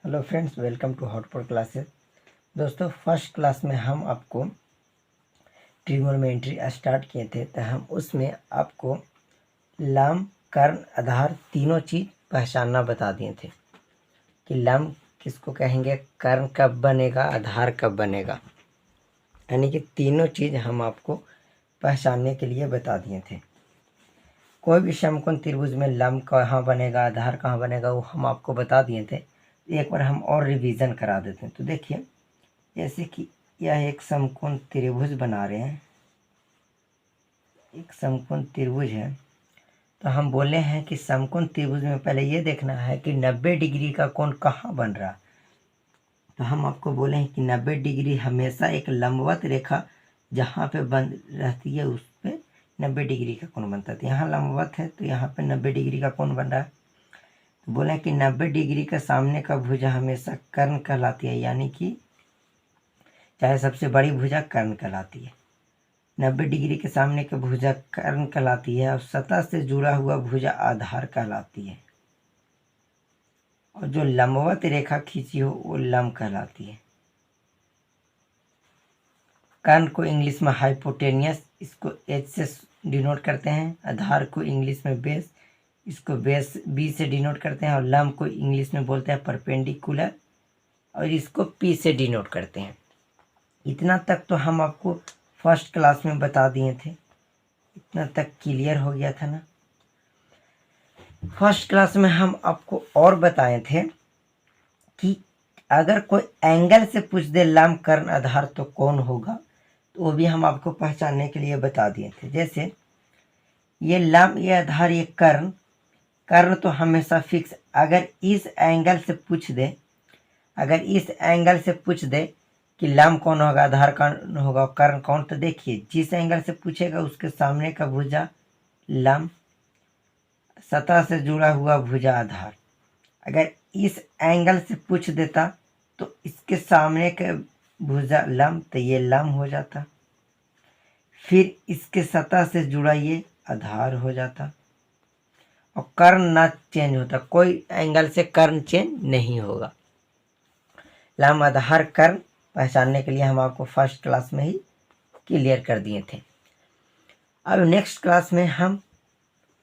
Hello friends, welcome to Hotpot classes. दोस्तों, first class में हम आपको ट्रिग्नोमेट्री स्टार्ट किए थे, तो हम उसमें आपको लंब, कर्ण, आधार तीनों चीज़ पहचानना बता दिए थे कि लंब किसको कहेंगे, कर्ण कब बनेगा, आधार कब बनेगा, यानी कि तीनों चीज़ हम आपको पहचानने के लिए बता दिए थे। कोई भी समकोण त्रिभुज में लंब कहाँ बनेगा, आधार कहाँ बनेगा, वो हम आपको बता दिए थे। एक बार हम और रिवीजन करा देते हैं। तो देखिए, जैसे कि यह एक समकोण त्रिभुज बना रहे हैं, एक समकोण त्रिभुज है। तो हम बोले हैं कि समकोण त्रिभुज में पहले ये देखना है कि 90 डिग्री का कोण कहाँ बन रहा। तो हम आपको बोले हैं कि 90 डिग्री हमेशा एक लंबवत रेखा जहाँ पे बन रहती है उस पर 90 डिग्री का कोण बनता है। तो यहाँ लंबवत है, तो यहाँ पे 90 डिग्री का कोण बन रहा है। तो बोले कि 90 डिग्री का सामने का भुजा हमेशा कर्ण कहलाती है, यानी कि चाहे सबसे बड़ी भुजा कर्ण कहलाती है। 90 डिग्री के सामने की भुजा कर्ण कहलाती है और सतह से जुड़ा हुआ भुजा आधार कहलाती है, और जो लंबवत रेखा खींची हो वो लंब कहलाती है। कर्ण को इंग्लिश में हाइपोटेनियस, इसको एच से डिनोट करते हैं। आधार को इंग्लिश में बेस, इसको बेस बी से डिनोट करते हैं। और लंब को इंग्लिश में बोलते हैं परपेंडिकुलर, और इसको पी से डिनोट करते हैं। इतना तक तो हम आपको फर्स्ट क्लास में बता दिए थे। इतना तक क्लियर हो गया था ना। फर्स्ट क्लास में हम आपको और बताए थे कि अगर कोई एंगल से पूछ दे लंब, कर्ण, आधार तो कौन होगा, तो वो भी हम आपको पहचानने के लिए बता दिए थे। जैसे ये लंब, ये आधार, ये कर्ण। कर्ण तो हमेशा फिक्स। अगर इस एंगल से पूछ दे, अगर इस एंगल से पूछ दे कि लंब कौन होगा, आधार कौन होगा, कर्ण कौन, तो देखिए जिस एंगल से पूछेगा उसके सामने का भुजा लंब, सतह से जुड़ा हुआ भुजा आधार। अगर इस एंगल से पूछ देता तो इसके सामने के भुजा लंब, तो ये लंब हो जाता। फिर इसके सतह से जुड़ा ये आधार हो जाता, और कर्ण ना चेंज होता। कोई एंगल से कर्ण चेंज नहीं होगा। लंब, आधार, कर्ण पहचानने के लिए हम आपको फर्स्ट क्लास में ही क्लियर कर दिए थे। अब नेक्स्ट क्लास में हम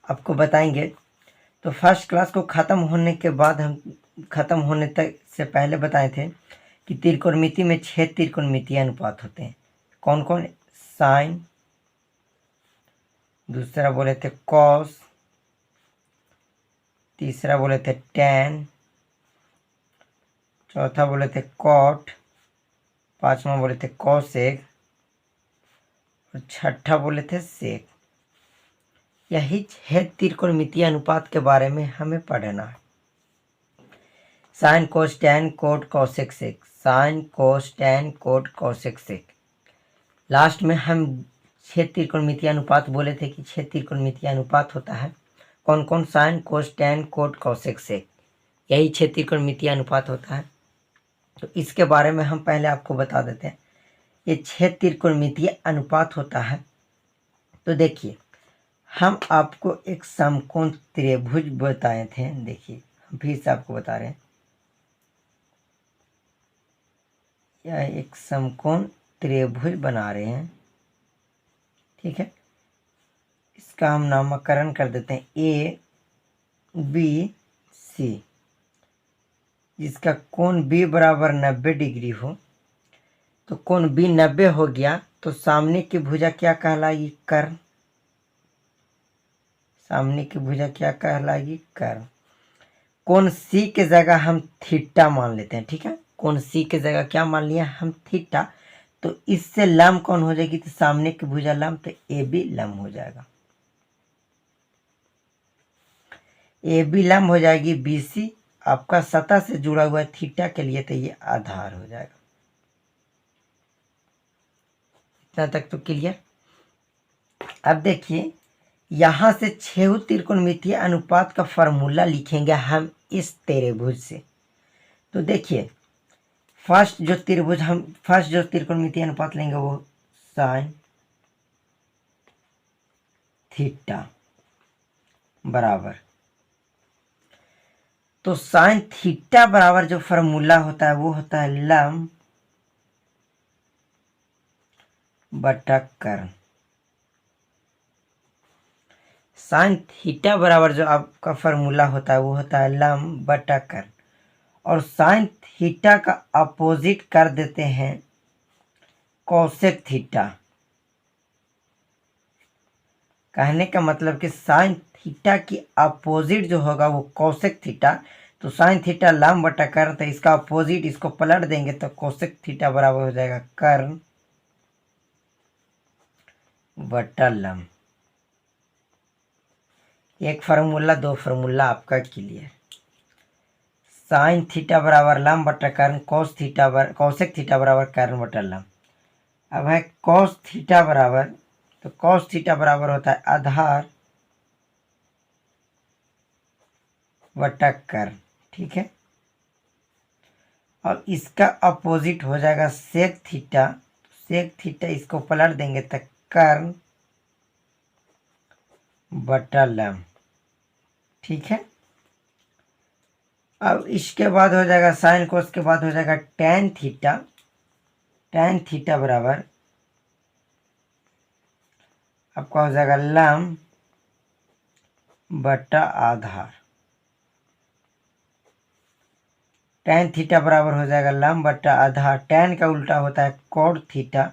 आपको बताएंगे। तो फर्स्ट क्लास को ख़त्म होने के बाद, हम ख़त्म होने तक से पहले बताए थे कि त्रिकोणमिति में 6 त्रिकोणमितीय अनुपात होते हैं। कौन कौन? साइन, दूसरा बोले थे कॉस, तीसरा बोले थे टैन, चौथा बोले थे कॉट, पांचवा बोले थे कॉसेक, और छठा बोले थे सेक। यही 6 त्रिकोणमितीय अनुपात के बारे में हमें पढ़ना है। साइन, कोस, टैन, कोट, कॉसेक, सेक। साइन, कोस, टैन, कोट, कॉसेक, सेक। लास्ट में हम 6 त्रिकोणमितीय अनुपात बोले थे कि 6 त्रिकोणमितीय अनुपात होता है। कौन कौन? साइन, कोस, टैन, कोट, कॉसेक, सेक। यही 6 त्रिकोणमितीय अनुपात होता है। तो इसके बारे में हम पहले आपको बता देते हैं। ये 6 त्रिकोणमितीय अनुपात होता है। तो देखिए, हम आपको एक समकोण त्रिभुज बताए थे। देखिए, हम फिर से आपको बता रहे हैं, यह एक समकोण त्रिभुज बना रहे हैं, ठीक है। इसका हम नामकरण कर देते हैं ए बी सी, जिसका कोण बी बराबर 90 डिग्री हो। तो कोण बी 90 हो गया, तो सामने की भुजा क्या कहलाएगी? कर्ण। सामने की भुजा क्या कहलाएगी? कर्ण। कोण सी के जगह हम थीटा मान लेते हैं, ठीक है। कोण सी के जगह क्या मान लिया हम? थीटा। तो इससे लंब कौन हो जाएगी? तो सामने की भुजा लंब, तो ए बी लंब हो जाएगा। ए बी लंब हो जाएगी। बी सी आपका सतह से जुड़ा हुआ है थीटा के लिए, तो ये आधार हो जाएगा। इतना तक तो क्लियर। अब देखिए, यहां से 6 त्रिकोणमितीय अनुपात का फॉर्मूला लिखेंगे हम इस त्रिभुज से। तो देखिए, फर्स्ट जो त्रिकोणमितीय अनुपात लेंगे वो साइन थीटा बराबर। तो साइन थीटा बराबर जो फॉर्मूला होता है वो होता है लंब बटा कर्ण। साइन थीटा बराबर जो आपका फॉर्मूला होता है वो होता है लंब बटा कर्ण, और साइन थीटा का अपोजिट कर देते हैं कोसेक थीटा। कहने का मतलब कि साइन थीटा की अपोजिट जो होगा वो कोसेक थीटा, तो साइन थीटा लंब बटा कर्ण, तो इसका अपोजिट इसको पलट देंगे तो कोसेक थीटा बराबर हो जाएगा कर्ण बटा लंब। एक फार्मूला, दो फार्मूला आपका क्लियर। साइन थीटा बराबर लंब बटा कर्ण, कोसेक थीटा बराबर कर्ण बटा लंब। अब है कॉस थीटा बराबर, तो कॉस थीटा बराबर होता है आधार बटा कर्ण, ठीक है। और इसका अपोजिट हो जाएगा सेक थीटा, सेक थीटा इसको पलट देंगे तो कर्ण बटा लंब, ठीक है। अब इसके बाद हो जाएगा साइन कोस के बाद हो जाएगा टैन थीटा, टैन थीटा बराबर आपका हो जाएगा लंब बटा आधार। टैन थीटा बराबर हो जाएगा लंब बटा आधार, टैन का उल्टा होता है कॉट थीटा,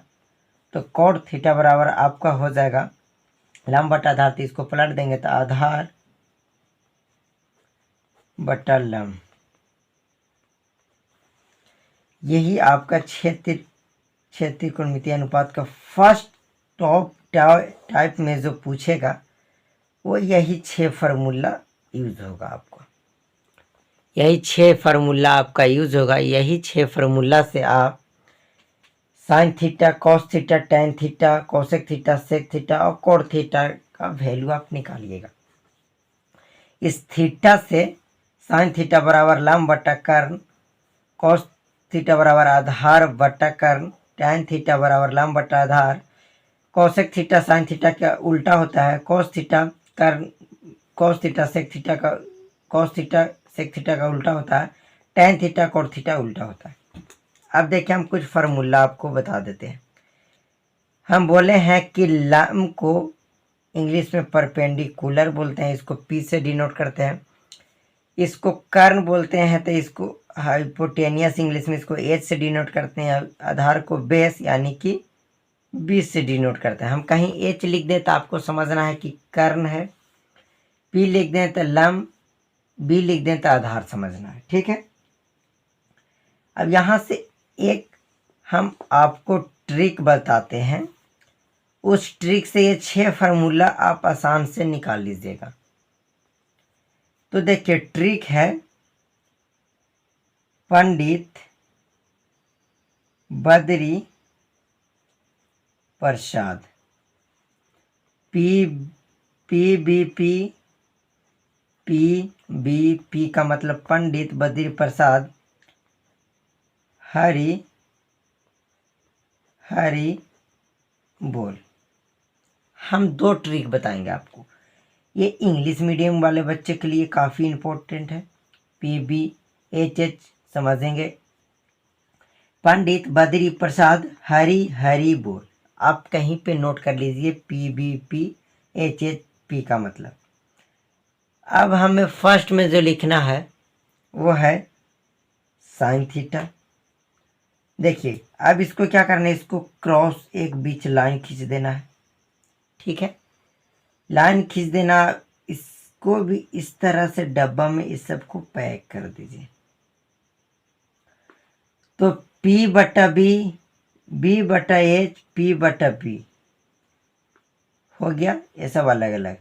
तो कॉट थीटा बराबर आपका हो जाएगा लंब बटा आधार, तो इसको पलट देंगे तो आधार बटा लंब। यही आपका क्षेत्र कोणमितीय अनुपात का फर्स्ट टॉप टाइप में जो पूछेगा वो यही 6 फार्मूला यूज होगा आपको, यही 6 फार्मूला आपका यूज होगा। यही 6 फार्मूला से आप sine theta, cos theta, tan theta, cosec theta, sec theta और कोट थीटा का वैल्यू आप निकालिएगा। इस थीटा से साइन थीटा बराबर लंब बटा कर्ण, कॉस थीटा बराबर आधार बटा कर्ण, टैन थीटा बराबर लंब बटा आधार, कोसेक थीटा साइन थीटा का उल्टा होता है कॉस थीटा कर्ण, कॉस थीटा सेक थीटा का, कॉस थीटा सेक थीटा का उल्टा होता है, टैन थीटा कोट थीटा उल्टा होता है। अब देखिए हम कुछ फार्मूला आपको बता देते हैं। हम बोले हैं कि लंब को इंग्लिश में परपेंडिकुलर बोलते हैं, इसको पी से डिनोट करते हैं। इसको कर्ण बोलते हैं तो इसको हाइपोटेनियस इंग्लिश में इसको एच से डिनोट करते हैं। आधार को बेस यानी कि बी से डिनोट करते हैं। हम कहीं एच लिख दें तो आपको समझना है कि कर्ण है, पी लिख दें तो लंब, बी लिख दें तो आधार समझना है, ठीक है। अब यहाँ से एक हम आपको ट्रिक बताते हैं, उस ट्रिक से ये 6 फार्मूला आप आसान से निकाल लीजिएगा। तो देखिए ट्रिक है Pandit Badri Prasad, P P B P, P B P का मतलब पंडित बद्री प्रसाद हरि हरि बोल। हम 2 ट्रिक बताएंगे आपको, ये इंग्लिश मीडियम वाले बच्चे के लिए काफ़ी इम्पोर्टेंट है। PBHH समझेंगे, पंडित बद्री प्रसाद हरि हरि बोल, आप कहीं पे नोट कर लीजिए PBPHH का मतलब। अब हमें फर्स्ट में जो लिखना है वो है साइन थीटा। देखिए अब इसको क्या करना है, इसको क्रॉस एक बीच लाइन खींच देना है, ठीक है। लाइन खींच देना, इसको भी इस तरह से डब्बा में इस सबको पैक कर दीजिए। तो P बटा B, B बटा H, P बटा P हो गया, ये सब अलग अलग।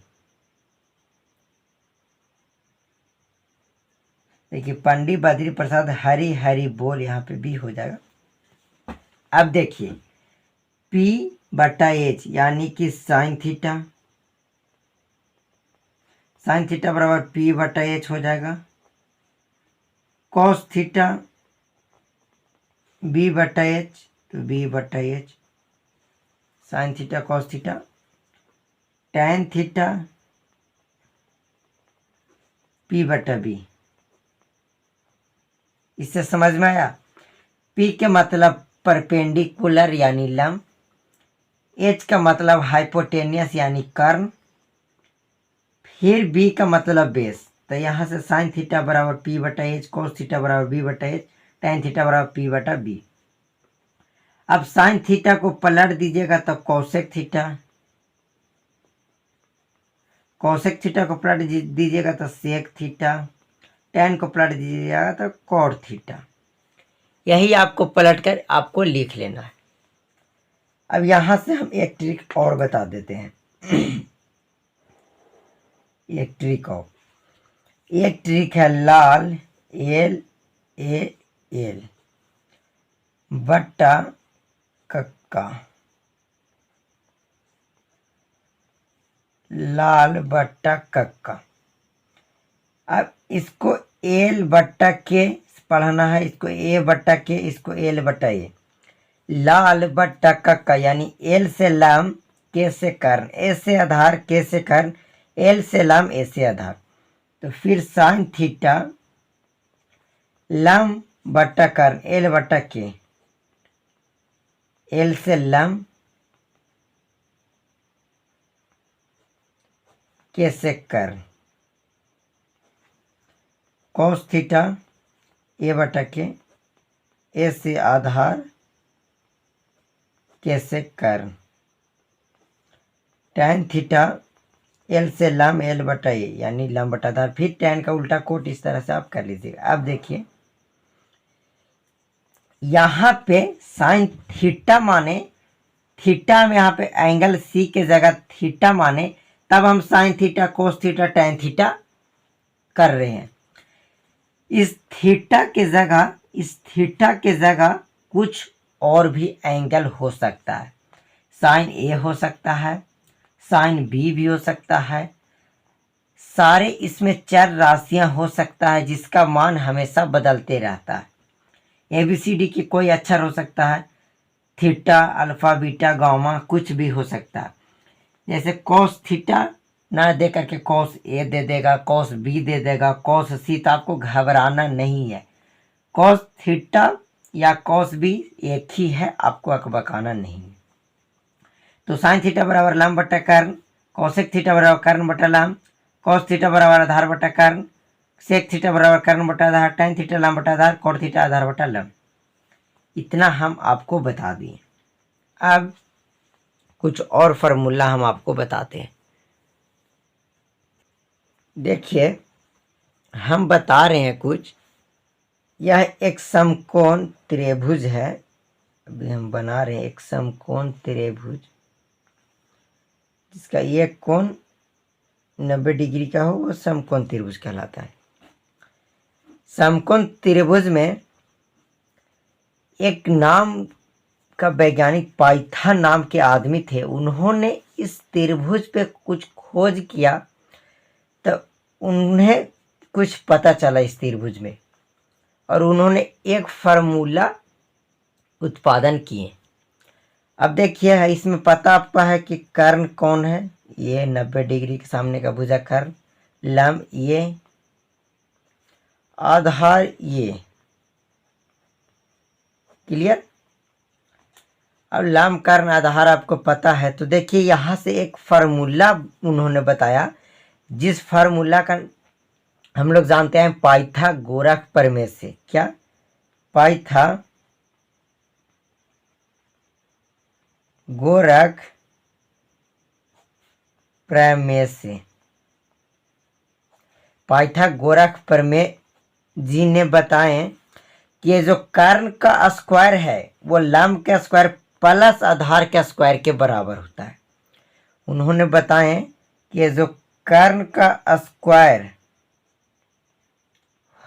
देखिए पंडित बद्री प्रसाद हरि हरि बोल, यहाँ पे भी हो जाएगा। अब देखिए P बटा H यानी कि साइन थीटा, साइन थीटा बराबर P बटा H हो जाएगा। कॉस थीटा B बटा H, तो B बटा H, sign theta cos theta. Tan theta P बटा B, इससे समझ में आया। पी के मतलब परपेंडिकुलर यानी लंब, एच का मतलब हाइपोटेनियस यानी कर्ण, फिर बी का मतलब बेस। तो यहाँ से साइन थीटा बराबर पी बटा एच, कोस थीटा बराबर बी बटा एच, टेन थीटा बराबर पी बटा बी। अब साइन थीटा को पलट दीजिएगा तो कोसेक थीटा, कोसेक थीटा को पलट दीजिएगा तो सेक थीटा, टेन को पलट दीजिएगा तो कॉट थीटा। यही आपको पलट कर आपको लिख लेना है। अब यहां से हम एक ट्रिक और बता देते हैं। एक ट्रिक है लाल एल ए एल बट्टा कक्का, लाल बट्टा कक्का। अब इसको एल बट्टा के पढ़ना है, इसको ए बट्टा के, इसको एल बट्टा ए। लाल बट्टा कक्का यानी एल से लम, के से कर्ण, ए से आधार, के से कर्ण, एल से लम, ए से आधार। तो फिर साइन थीटा लम बट्टा कर्ण, एल बट्टा के, एल से लम, के से कर्ण, कॉस थीटा ए बटा के, ए से आधार, के से कर्ण, tan थीटा एल से लम, एल बटा ए यानी लम बटा आधार। फिर tan का उल्टा कोट इस तरह से आप कर लीजिएगा। अब देखिए यहाँ पे साइन थीटा माने, थीटा में यहाँ पे एंगल सी के जगह थीटा माने, तब हम sine theta, cos theta, tan theta कर रहे हैं। इस थीटा के जगह कुछ और भी एंगल हो सकता है। साइन ए हो सकता है, साइन बी भी हो सकता है, सारे इसमें चर राशियां हो सकता है जिसका मान हमेशा बदलते रहता है। ABCD की कोई अक्षर हो सकता है, थीटा, अल्फा, बीटा, गामा, कुछ भी हो सकता है। जैसे कॉस थीटा ना दे करके कॉस ए दे देगा, कॉस बी दे देगा, कॉस सी। तो आपको घबराना नहीं है, कॉस थीटा या कॉस बी एक ही है, आपको अकबकाना नहीं है। तो साइन थीटा बराबर लंब बटा कर्ण, कॉसेक थीटा बराबर कर्ण बटा लंब, कॉस थीटा बराबर आधार बटा कर्ण, सेक थीटा बराबर कर्ण बटा आधार, tan थीटा लंब बटा आधार, कॉट थीटा आधार बटा लंब। इतना हम आपको बता दिए। अब कुछ और फार्मूला हम आपको बताते हैं। देखिए हम बता रहे हैं कुछ, यह एक समकोण त्रिभुज है। अभी हम बना रहे हैं एक समकोण त्रिभुज जिसका एक कोण 90 डिग्री का हो, वो समकोण त्रिभुज कहलाता है। समकोण त्रिभुज में एक नाम का वैज्ञानिक पाइथन नाम के आदमी थे, उन्होंने इस त्रिभुज पे कुछ खोज किया तो उन्हें कुछ पता चला इस त्रिभुज में, और उन्होंने एक फार्मूला उत्पादन किए। अब देखिए इसमें पता आपका है कि कर्ण कौन है, ये 90 डिग्री के सामने का भुजा कर्ण, लंब ये, आधार ये। क्लियर? अब लंब कर्ण आधार आपको पता है। तो देखिए यहाँ से एक फार्मूला उन्होंने बताया, जिस फार्मूला का हम लोग जानते हैं पाइथागोरस प्रमेय से। क्या? पाइथागोरस प्रमेय से। पाइथागोरस प्रमेय जी ने बताएं कि ये जो कर्ण का स्क्वायर है वो लंब के स्क्वायर प्लस आधार के स्क्वायर के बराबर होता है। उन्होंने बताएं कि ये जो कर्ण का स्क्वायर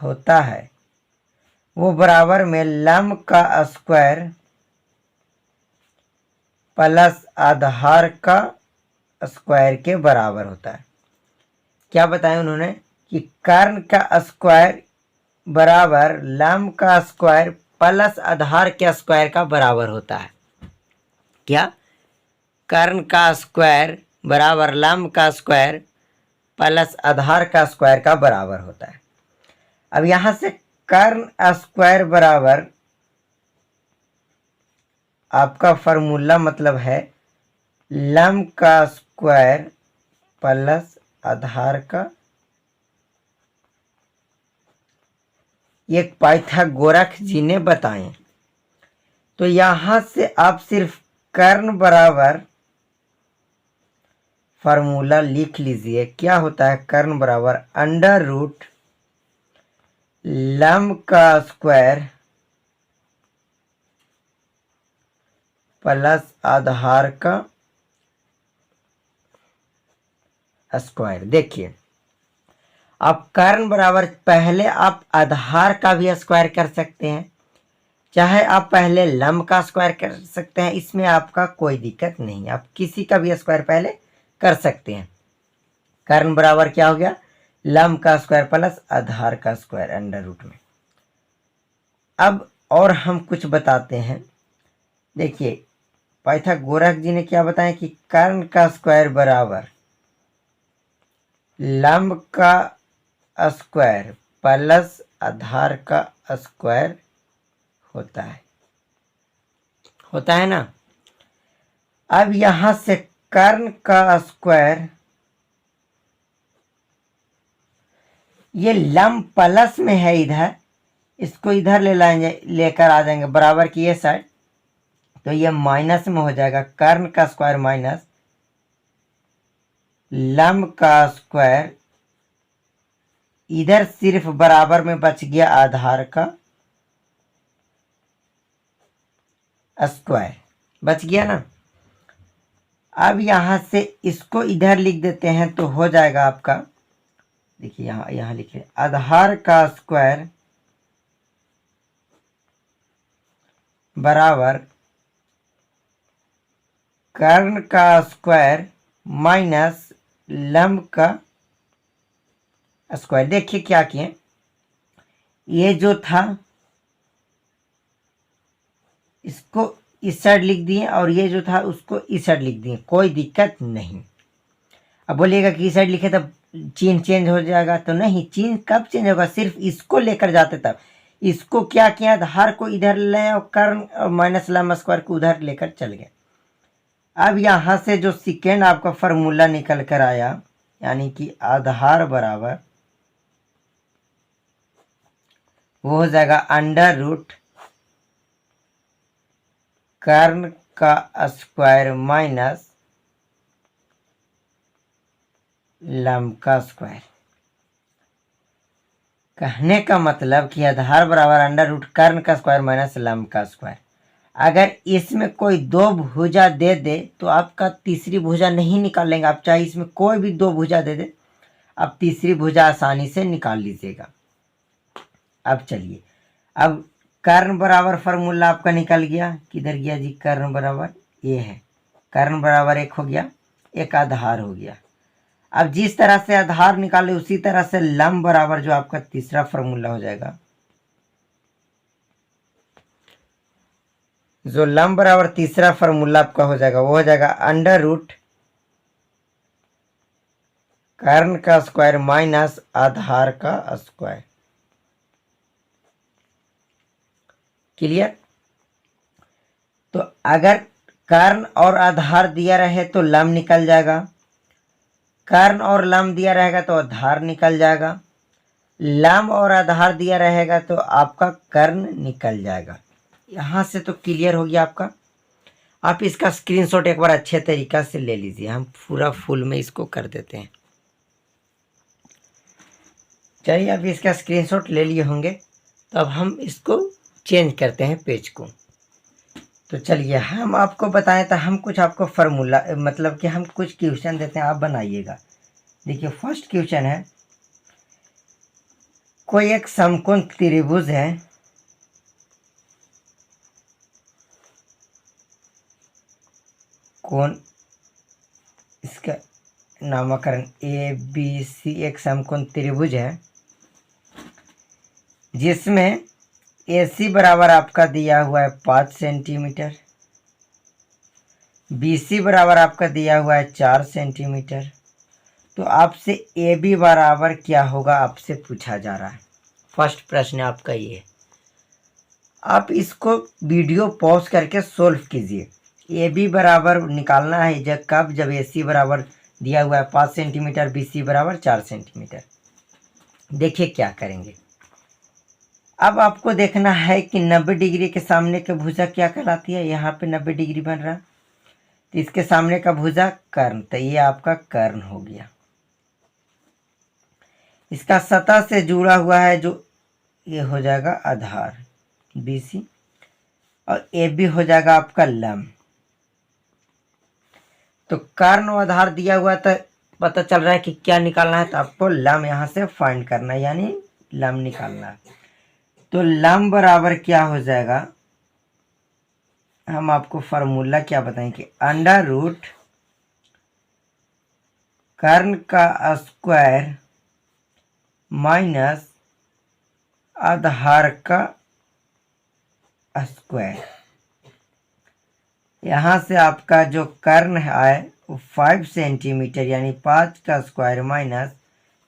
होता है वो बराबर में लंब का स्क्वायर प्लस आधार का स्क्वायर के बराबर होता है। क्या बताएं उन्होंने कि कर्ण का स्क्वायर बराबर लंब का स्क्वायर प्लस आधार के स्क्वायर का बराबर होता है। क्या? कर्ण का स्क्वायर बराबर लंब का स्क्वायर प्लस आधार का स्क्वायर का बराबर होता है। अब यहाँ से कर्ण स्क्वायर बराबर आपका फॉर्मूला मतलब है लंब का स्क्वायर प्लस आधार का। एक पाइथागोरस जी ने बताए। तो यहां से आप सिर्फ कर्ण बराबर फॉर्मूला लिख लीजिए। क्या होता है? कर्ण बराबर अंडर रूट लंब का स्क्वायर प्लस आधार का स्क्वायर। देखिए, आप कर्ण बराबर पहले आप आधार का भी स्क्वायर कर सकते हैं, चाहे आप पहले लंब का स्क्वायर कर सकते हैं, इसमें आपका कोई दिक्कत नहीं, आप किसी का भी स्क्वायर पहले कर सकते हैं। कर्ण बराबर क्या हो गया? लंब का स्क्वायर प्लस आधार का स्क्वायर अंडर रूट में। अब और हम कुछ बताते हैं। देखिए, पाइथागोरस जी ने क्या बताया कि कर्ण का स्क्वायर बराबर लंब का स्क्वायर प्लस आधार का स्क्वायर होता है ना। अब यहां से कर्ण का स्क्वायर, ये लंब प्लस में है, इधर इसको इधर लेकर आ जाएंगे बराबर की ये साइड, तो ये माइनस में हो जाएगा। कर्ण का स्क्वायर माइनस लंब का स्क्वायर, इधर सिर्फ बराबर में बच गया आधार का स्क्वायर, बच गया ना। अब यहां से इसको इधर लिख देते हैं तो हो जाएगा आपका, देखिए यहां लिखे आधार का स्क्वायर बराबर कर्ण का स्क्वायर माइनस लंब का स्क्वायर। देखिए क्या किए, ये जो था इसको इस साइड लिख दिए और ये जो था उसको इस साइड लिख दिए, कोई दिक्कत नहीं। अब बोलिएगा कि इस साइड लिखे तब चिन्ह चेंज हो जाएगा, तो नहीं, चिन्ह कब चेंज होगा? सिर्फ इसको लेकर जाते तब। इसको क्या किया, आधार को इधर ले और कर्ण और माइनस लंब स्क्वायर को उधर लेकर चल गए। अब यहां से जो सेकेंड आपका फॉर्मूला निकल कर आया, यानी कि आधार बराबर वो हो जाएगा अंडर रूट कर्ण का स्क्वायर माइनस लंब का स्क्वायर। कहने का मतलब कि आधार बराबर अंडर रूट कर्ण का स्क्वायर माइनस लंब का स्क्वायर। अगर इसमें कोई दो भुजा दे दे तो आपका तीसरी भुजा नहीं निकाल लेंगे आप, चाहे इसमें कोई भी दो भुजा दे दे, आप तीसरी भुजा आसानी से निकाल लीजिएगा। अब चलिए, अब कर्ण बराबर फॉर्मूला आपका निकल गया, किधर गया जी? कर्ण बराबर ये है, कर्ण बराबर एक हो गया, एक आधार हो गया। अब जिस तरह से आधार निकाले उसी तरह से लंब बराबर जो आपका तीसरा फॉर्मूला हो जाएगा, जो लंब बराबर तीसरा फॉर्मूला आपका हो जाएगा वो हो जाएगा अंडर रूट कर्ण का स्क्वायर माइनस आधार का स्क्वायर। क्लियर? तो अगर कर्ण और आधार दिया रहे तो लंब निकल जाएगा, कर्ण और लंब दिया रहेगा तो आधार निकल जाएगा, लंब और आधार दिया रहेगा तो आपका कर्ण निकल जाएगा। यहां से तो क्लियर हो गया आपका। आप इसका स्क्रीनशॉट एक बार अच्छे तरीका से ले लीजिए, हम पूरा फुल में इसको कर देते हैं। चलिए, अब इसका स्क्रीनशॉट ले लिए होंगे, तो अब हम इसको चेंज करते हैं पेज को। तो चलिए, हम आपको बताएं तो हम कुछ आपको फार्मूला मतलब कि हम कुछ क्वेश्चन देते हैं, आप बनाइएगा। देखिए, फर्स्ट क्वेश्चन है, कोई एक समकोण त्रिभुज है, कोण इसका नामकरण ABC, एक समकोण त्रिभुज है जिसमें AC बराबर आपका दिया हुआ है 5 सेंटीमीटर, BC बराबर आपका दिया हुआ है 4 सेंटीमीटर। तो आपसे AB बराबर क्या होगा आपसे पूछा जा रहा है। फर्स्ट प्रश्न आपका ये। आप इसको वीडियो पॉज करके सोल्व कीजिए। ए बी बराबर निकालना है जब ए सी बराबर दिया हुआ है 5 सेंटीमीटर, बी सी बराबर 4 सेंटीमीटर। देखिए क्या करेंगे। अब आपको देखना है कि 90 डिग्री के सामने की भुजा क्या कहलाती है। यहाँ पे 90 डिग्री बन रहा, तो इसके सामने का भुजा कर्ण, तो ये आपका कर्ण हो गया। इसका सतह से जुड़ा हुआ है जो ये हो जाएगा आधार बी सी, और ए बी हो जाएगा आपका लंब। तो कर्ण और आधार दिया हुआ तो पता चल रहा है कि क्या निकालना है, तो आपको लंब यहाँ से फाइंड करना है, यानी लंब निकालना है। तो लंब बराबर क्या हो जाएगा, हम आपको फार्मूला क्या बताएं कि अंडर रूट कर्ण का स्क्वायर माइनस आधार का स्क्वायर। यहाँ से आपका जो कर्ण है वो 5 सेंटीमीटर यानी 5 का स्क्वायर माइनस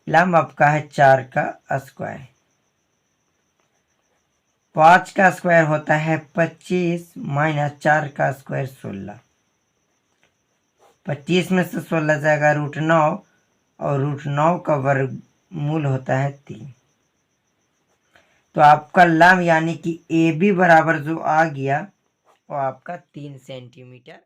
लंब आपका है 4 का स्क्वायर। 5 का स्क्वायर होता है 25 माइनस 4 का स्क्वायर 16। 25 में से 16 जाएगा √9, और √9 का वर्गमूल होता है 3। तो आपका लंब यानी कि ए बी बराबर जो आ गया वो आपका 3 सेंटीमीटर